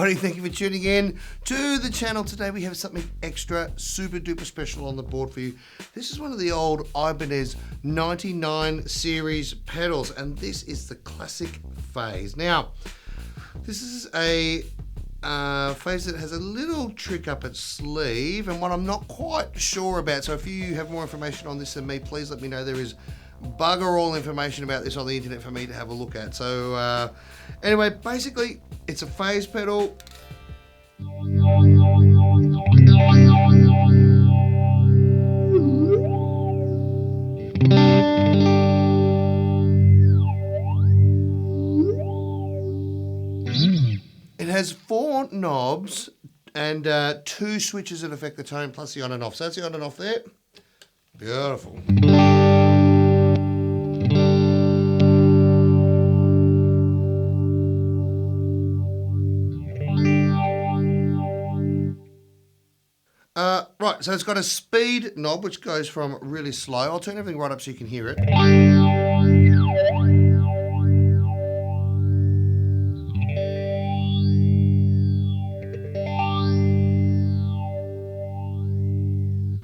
everybody, thank you for tuning in to the channel. Today we have something extra super duper special on the board for you. This is one of the old Ibanez 99 series pedals, and this is the classic phase. Now, this is a phase that has a little trick up its sleeve, and one I'm not quite sure about. So if you have more information on this than me, please let me know. There is bugger all information about this on the internet for me to have a look at. So anyway, basically it's a phase pedal. It has 4 knobs and 2 switches that affect the tone, plus the on and off. So that's the on and off there. Beautiful. Right, so it's got a speed knob which goes from really slow. I'll turn everything right up so you can hear it.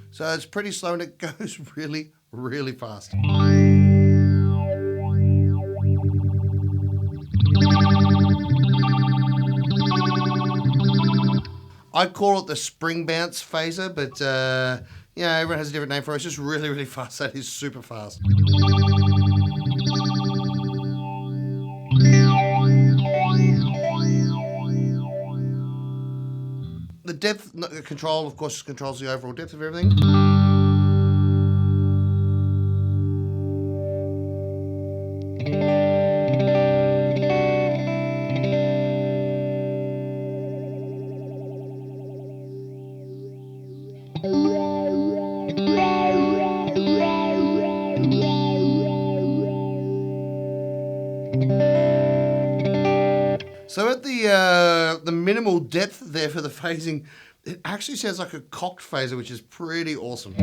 So it's pretty slow and it goes really, really fast. I call it the spring bounce phaser, but yeah, everyone has a different name for it. It's just really, really fast. That is super fast. The depth control, of course, controls the overall depth of everything. So at the minimal depth there for the phasing, it actually sounds like a cocked phaser, which is pretty awesome.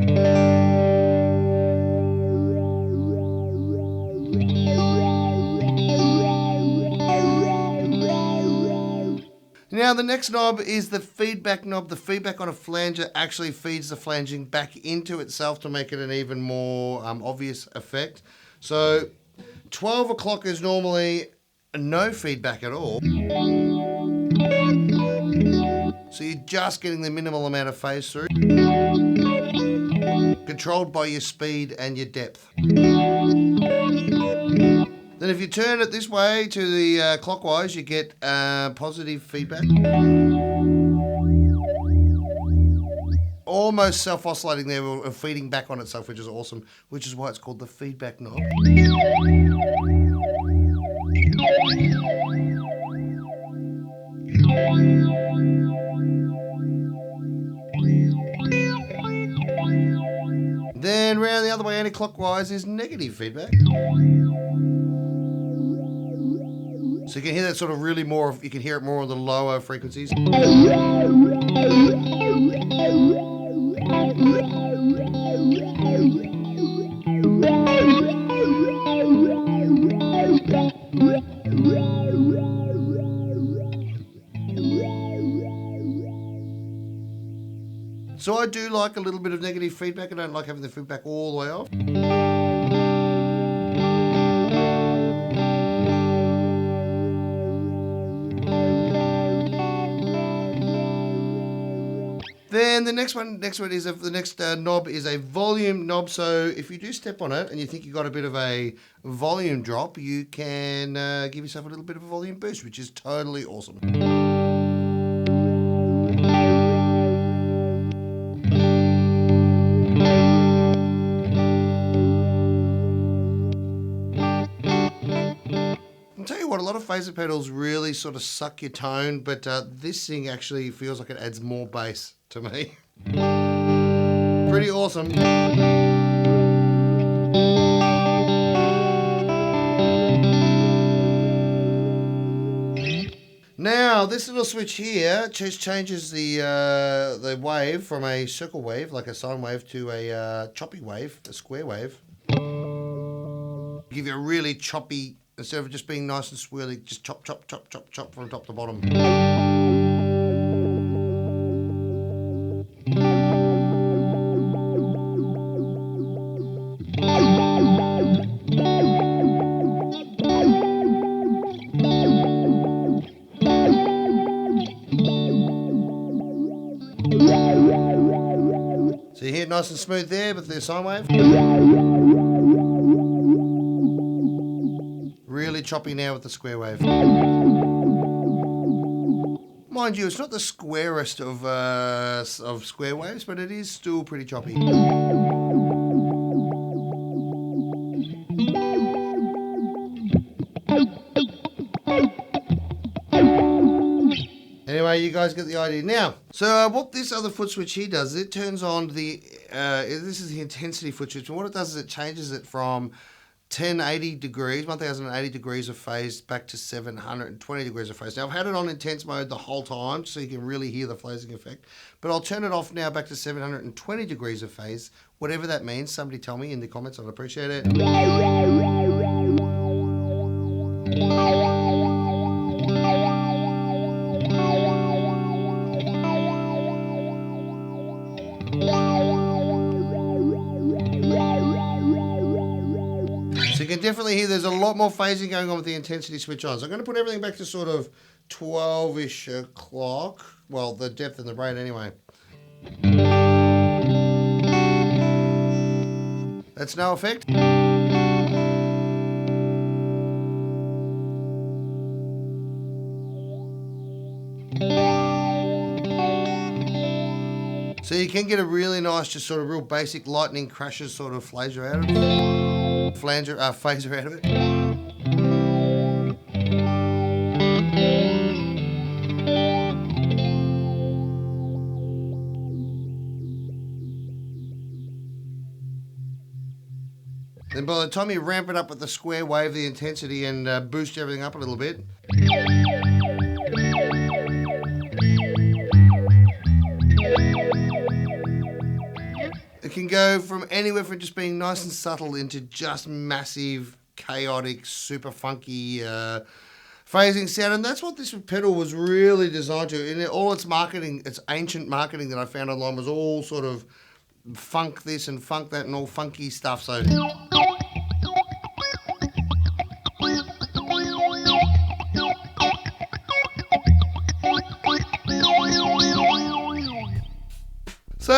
Now the next knob is the feedback knob. The feedback on a flanger actually feeds the flanging back into itself to make it an even more obvious effect. So 12 o'clock is normally no feedback at all. So you're just getting the minimal amount of phase through, controlled by your speed and your depth. Then if you turn it this way to the clockwise, you get positive feedback. Almost self-oscillating there, or feeding back on itself, which is awesome, which is why it's called the feedback knob. Then round the other way anti-clockwise is negative feedback. So you can hear that sort of really more, you can hear it more on the lower frequencies. So I do like a little bit of negative feedback. I don't like having the feedback all the way off. Then the next is the next knob is a volume knob. So if you do step on it and you think you got a bit of a volume drop, you can give yourself a little bit of a volume boost, which is totally awesome. I'll tell you what, a lot of phaser pedals really sort of suck your tone, but this thing actually feels like it adds more bass to me. Pretty awesome. Now, this little switch here just changes the wave from a circle wave, like a sine wave, to a choppy wave, a square wave. Give you a really choppy, instead of just being nice and swirly, just chop, chop, chop, chop, chop from top to bottom. So you hear it nice and smooth there with the sine wave. Really choppy now with the square wave. Mind you, it's not the squarest of square waves, but it is still pretty choppy. Anyway, you guys get the idea. Now, so what this other foot switch here does, it turns on the, this is the intensity foot switch, and what it does is it changes it from 1080 degrees, 1080 degrees of phase back to 720 degrees of phase. Now, I've had it on intense mode the whole time, so you can really hear the phasing effect, but I'll turn it off now back to 720 degrees of phase, whatever that means. Somebody tell me in the comments, I'd appreciate it. So you can definitely hear there's a lot more phasing going on with the intensity switch on. So I'm going to put everything back to sort of 12-ish o'clock. Well, the depth and the rate anyway. That's no effect. So you can get a really nice, just sort of real basic lightning crashes sort of phaser out of it. Phaser out of it. Then by the time you ramp it up with the square wave, the intensity, and boost everything up a little bit, it can go from anywhere from just being nice and subtle into just massive, chaotic, super funky phasing sound. And that's what this pedal was really designed to. And all its marketing, its ancient marketing that I found online was all sort of funk this and funk that and all funky stuff. So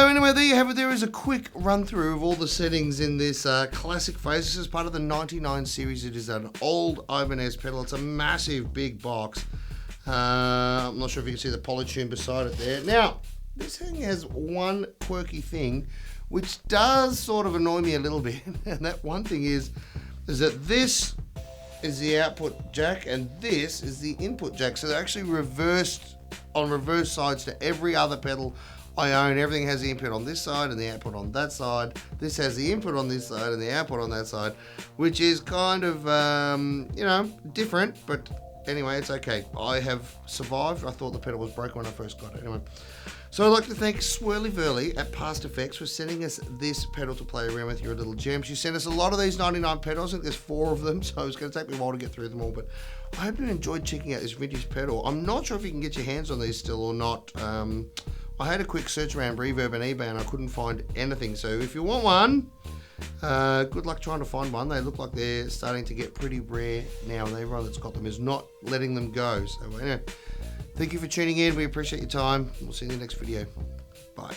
anyway, there you have it. There is a quick run through of all the settings in this classic phase. This is part of the 99 series. It is an old Ibanez pedal. It's a massive big box. I'm not sure if you can see the polytune beside it there. Now, this thing has one quirky thing which does sort of annoy me a little bit. And that one thing is that this is the output jack and this is the input jack. So they're actually reversed on reverse sides to every other pedal I own. Everything has the input on this side and the output on that side. This has the input on this side and the output on that side, which is kind of, you know, different, but anyway, it's okay. I have survived. I thought the pedal was broken when I first got it. Anyway, so I'd like to thank Verlie at PastFx for sending us this pedal to play around with, your little gem. She sent us a lot of these 99 pedals. I think there's 4 of them, so it's going to take me a while to get through them all, but I hope you enjoyed checking out this vintage pedal. I'm not sure if you can get your hands on these still or not. I had a quick search around Reverb and eBay and I couldn't find anything. So if you want one, good luck trying to find one. They look like they're starting to get pretty rare now, and everyone that's got them is not letting them go. So anyway, thank you for tuning in. We appreciate your time. We'll see you in the next video. Bye.